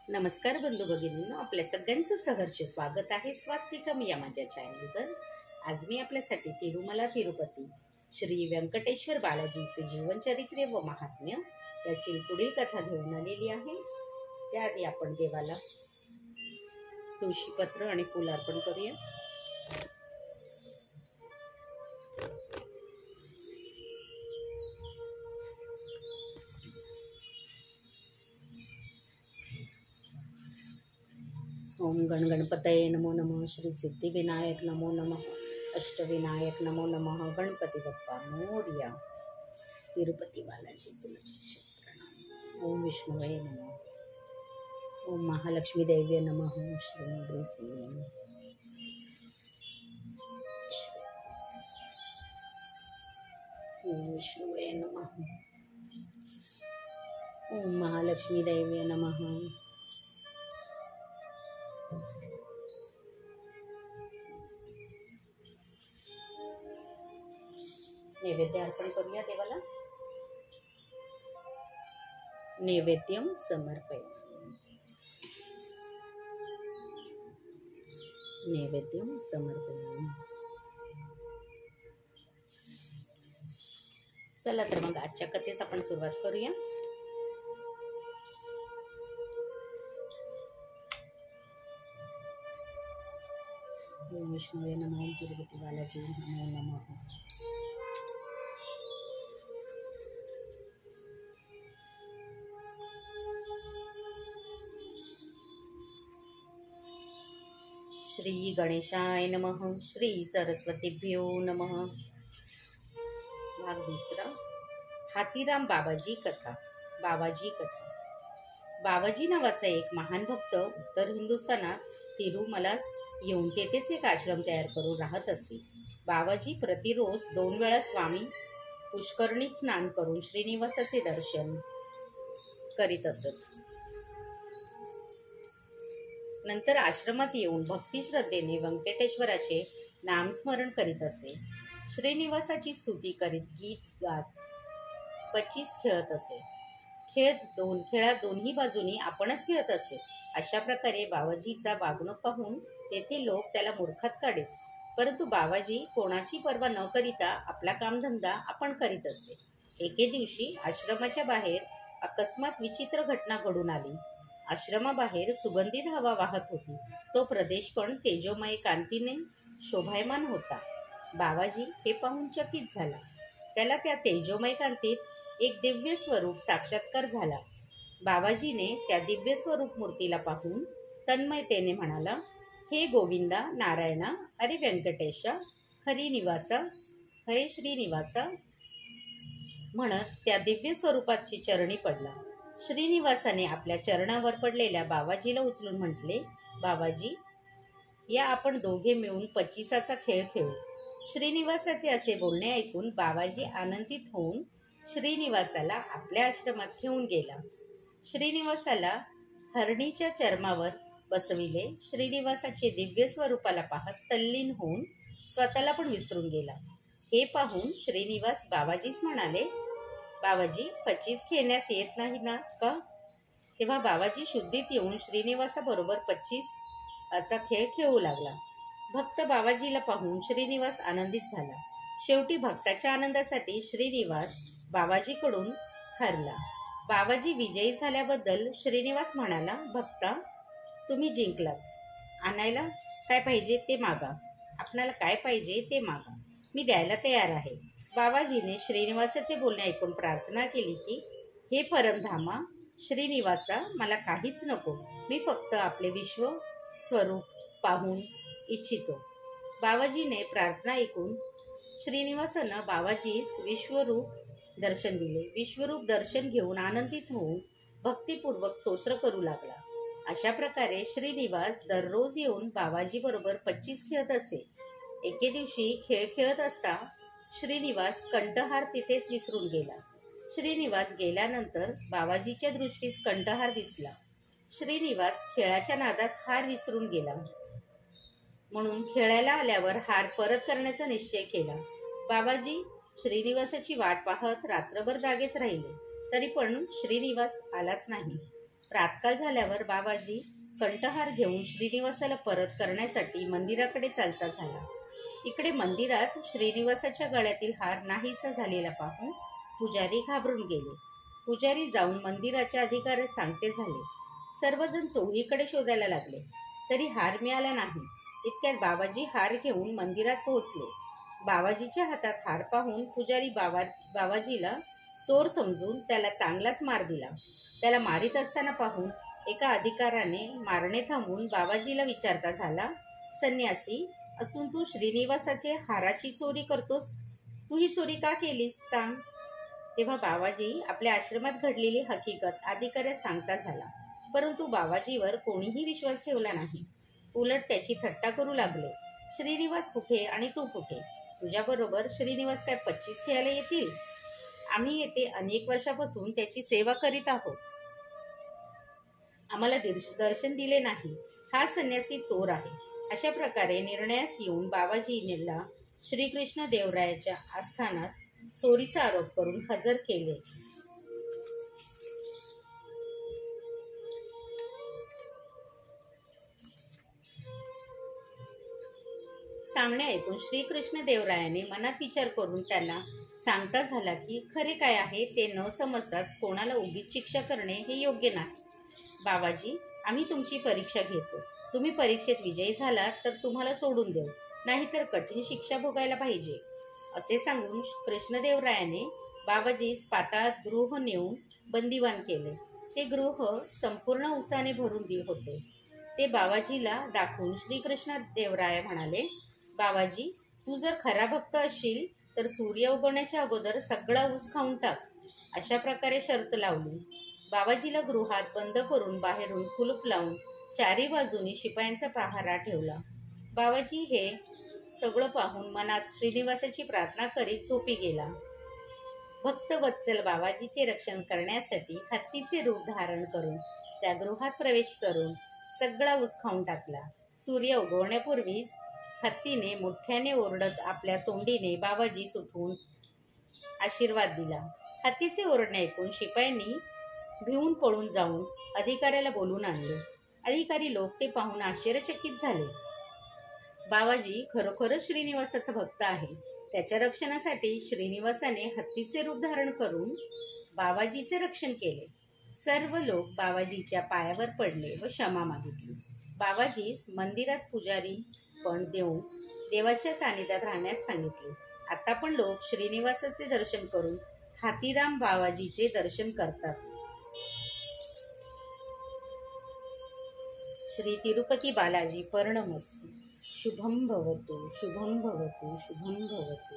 नमस्कार बंधू भगिनींनो, आपल्या सगळ्यांचं सहर्ष स्वागत आहे स्वास्तिकम या माझ्या चॅनलवर। आज मी आपल्यासाठी तिरुमला तिरुपती श्री व्यंकटेश्वर बालाजीचे जीवनचरित्र व महात्म्य याची पुढील कथा घेऊन आलेली आहे। त्याआधी आपण देवाला तुळशीपत्र आणि फूल अर्पण करूया। ओम गणगणपतये नमो नमः। श्री सिद्धिविनायक नमो नमः। अष्टविनायक नमो नमः। गणपती बाप्पा मोरया। तिरुपती बालाजी तुझे प्रणाम। ओम विष्णुवे नमः। ओम महालक्ष्मी देव्ये नमः। श्री ओम विष्णुवे नमः। ओम महालक्ष्मी देव्ये नमः। नैवेद्य अर्पण करूया देवाला। नैवेद्यम समर्पयामि। नैवेद्यम समर्पयामि। चला तर मग आजच्या कथेस आपण सुरुवात करूया। ओम विष्णुवे नमः। ओम तिरुपती बालाजी नमो नमः। श्री गणेशाय नमः। श्री सरस्वतीभ्यो नमः। भाग दुसरा। हातीराम बाबाजी कथा। बाबाजी कथा। बाबाजी नावाचा एक महान भक्त उत्तर हिंदुस्थानात तिरुमलास येऊन तेथेच एक आश्रम तयार करून राहत असे। बाबाजी प्रतिरोज 2 वेळा स्वामी पुष्करणीत स्नान करून श्रीनिवासाचे दर्शन करीत असत। नंतर आश्रमात येऊन भक्ती श्रद्धेने व्यंकटेश्वराचे नामस्मरण करीत असे। श्रीनिवासाची स्तुती करीत गीत गात 25 खेळत असे। खेळात दोन्ही बाजूनी आपणच खेळत असे। अशा प्रकारे बाबाजीचा वागणूक पाहून तेथे लोक त्याला मूर्खात काढीत, परंतु बाबाजी कोणाची पर्वा न करिता आपला कामधंदा आपण करीत असे। एके दिवशी आश्रमाच्या बाहेर अकस्मात विचित्र घटना घडून आली। आश्रमाबाहेर सुगंधित हवा वाहत होती। तो प्रदेश पण तेजोमय कांतीने शोभायमान होता। बाबाजी हे पाहून चकित झाला। त्याला त्या तेजोमय कांतीत एक दिव्य स्वरूप साक्षात्कार झाला। बाबाजीने त्या दिव्य स्वरूप मूर्तीला पाहून तन्मयतेने म्हणाला, हे गोविंदा नारायणा, अरे व्यंकटेशा, हरे श्रीनिवासा म्हणत त्या दिव्य स्वरूपाची चरणी पडला। श्रीनिवासाने आपल्या चरणावर पडलेल्या बाबाजीला उचलून म्हटले, बाबाजी, या आपण दोघे मिळून 25चा खेळ खेळू। श्रीनिवासाचे असे बोलणे ऐकून बाबाजी आनंदित होऊन श्रीनिवासाला आपल्या आश्रमात घेऊन गेला। श्रीनिवासाला हरणीच्या चर्मावर बसविले। श्रीनिवासाचे दिव्य स्वरूपाला पाहत तल्लीन होऊन स्वतःला पण विसरून गेला। हे पाहून श्रीनिवास बाबाजीस म्हणाले, बाबाजी, 25 खेळण्यास येत नाही ना का? तेव्हा बाबाजी शुद्धीत येऊन श्रीनिवासाबरोबर 25चा खेळ खेळू लागला। भक्त बाबाजीला पाहून श्रीनिवास आनंदित झाला। शेवटी भक्ताच्या आनंदासाठी श्रीनिवास बाबाजीकडून हरला। बाबाजी विजयी झाल्याबद्दल श्रीनिवास म्हणाला, भक्ता, तुम्ही जिंकलात। आणायला काय पाहिजे ते मागा। आपणाला काय पाहिजे ते मागा, मी द्यायला तयार आहे। बाबाजीने श्रीनिवासाचे बोलणे ऐकून प्रार्थना केली की, हे परमधामा श्रीनिवासा, मला काहीच नको, मी फक्त आपले विश्व स्वरूप पाहून इच्छितो। बाबाजीने प्रार्थना ऐकून श्रीनिवासानं बाबाजीस विश्वरूप दर्शन दिले। विश्वरूप दर्शन घेऊन आनंदित होऊन भक्तिपूर्वक स्तोत्र करू लागला। अशा प्रकारे श्रीनिवास दररोज येऊन बाबाजी बरोबर 25 खेळत असे। एके दिवशी खेळ खेळत असता श्रीनिवास कंठहार तिथेच विसरून गेला। श्रीनिवास गेल्यानंतर बाबाजीच्या दृष्टीस कंठहार दिसला। श्रीनिवास खेळाच्या नादात हार विसरून गेला, म्हणून खेळायला आल्यावर हार परत करण्याचा निश्चय केला। बाबाजी श्रीनिवासाची वाट पाहत रात्रभर जागेच राहिले, तरी पण श्रीनिवास आलाच नाही। प्रातकाळ झाल्यावर बाबाजी कंठहार घेऊन श्रीनिवासाला परत करण्यासाठी मंदिराकडे चालता झाला. इकडे मंदिरात श्रीनिवासाच्या गळ्यातील हार नाहीसा झालेला पाहून पुजारी घाबरून गेले. पुजारी जाऊन मंदिराच्या अधिकाऱ्यास सांगते झाले. सर्वजण चोहीकडे शोधायला लागले, तरी हार मिळाला नाही. इतक्यात बाबाजी हार घेऊन मंदिरात पोहोचले. बाबाजीच्या हातात हार पाहून पुजारी बाबाजीला चोर समजून त्याला चांगलाच मार दिला. त्याला मारित असताना पाहून एका अधिकाऱ्याने मारणे थांबवून बाबाजीला विचारता झाला, संन्यासी असून तू श्रीनिवासाचे हाराची चोरी करतोस, तू ही चोरी का केलीस सांग. तेव्हा बाबाजी आपल्या आश्रमात घडलेली हकीकत अधिकाऱ्यास सांगता झाला. परंतु बाबाजीवर कोणीही विश्वास ठेवला नाही. उलट त्याची थट्टा करू लागले. श्रीनिवास कुठे आणि तू कुठे? तुझ्याबरोबर श्रीनिवास काय 25 खेळायला येतील? आम्ही येथे अनेक वर्षापासून त्याची सेवा करीत आहोत. आम्हाला दर्शन दिले नाही. हा संन्यासी चोर आहे. अशा प्रकारे निर्णयास येऊन बाबाजीला श्रीकृष्ण देवरायाच्या आस्थानात चोरीचा आरोप करून हजर केले. सांगणे ऐकून श्रीकृष्ण देवरायाने मनात विचार करून त्यांना सांगता झाला की खरे काय आहे ते न समजताच कोणाला उगीच शिक्षा करणे हे योग्य नाही. बाबाजी, आम्ही तुमची परीक्षा घेतो. तुम्ही परीक्षेत विजयी झालात तर तुम्हाला सोडून देऊ, नाहीतर कठीण शिक्षा भोगायला पाहिजे, असे सांगून कृष्णदेवरायाने बाबाजीस पाताळात गृह नेऊन बंदिवान केले. ते गृह संपूर्ण उसाने भरून होते. ते बाबाजीला दाखवून श्रीकृष्ण देवराय म्हणाले, बाबाजी, तू जर खरा भक्त असशील तर सूर्य उगवण्याच्या अगोदर सगळा ऊस खाऊन टाक. अशा प्रकारे शर्त लावली. बाबाजीला गृहात बंद करून बाहेरून कुलूप लावून चारी बाजूनी शिपायांचा पहारा ठेवला. बाबाजी हे सगळं पाहून मनात श्रीनिवासाची प्रार्थना करीत झोपी गेला. भक्तवत्सल बाबाजीचे रक्षण करण्यासाठी हत्तीचे रूप धारण करून त्या गृहात प्रवेश करून सगळा ऊस खाऊन टाकला. सूर्य उगवण्यापूर्वीच हत्तीने मोठ्याने ओरडत आपल्या सोंडीने बाबाजी सुटवून आशीर्वाद दिला. हत्तीचे ओरडणे ऐकून शिपायांनी भिवून पळून जाऊन अधिकाऱ्याला बोलून आणले. अधिकारी लोक ते पाहून आश्चर्यचकित झाले. बाबाजी खरोखरच श्रीनिवासाचा भक्त आहे. त्याच्या रक्षणासाठी श्रीनिवासाने हत्तीचे रूप धारण करून बाबाजीचे रक्षण केले. सर्व लोक बाबाजीच्या पायावर पडले व क्षमा मागितली. बाबाजीस मंदिरात पुजारी पण देऊन देवाच्या सानिध्यात राहण्यास सांगितले. आता पण लोक श्रीनिवासाचे दर्शन करून हातीराम बाबाजीचे दर्शन करतात. श्री तिरुपती बालाजी पर्णमस्तु. शुभम भवतु, शुभम भवतु, शुभम भवतु.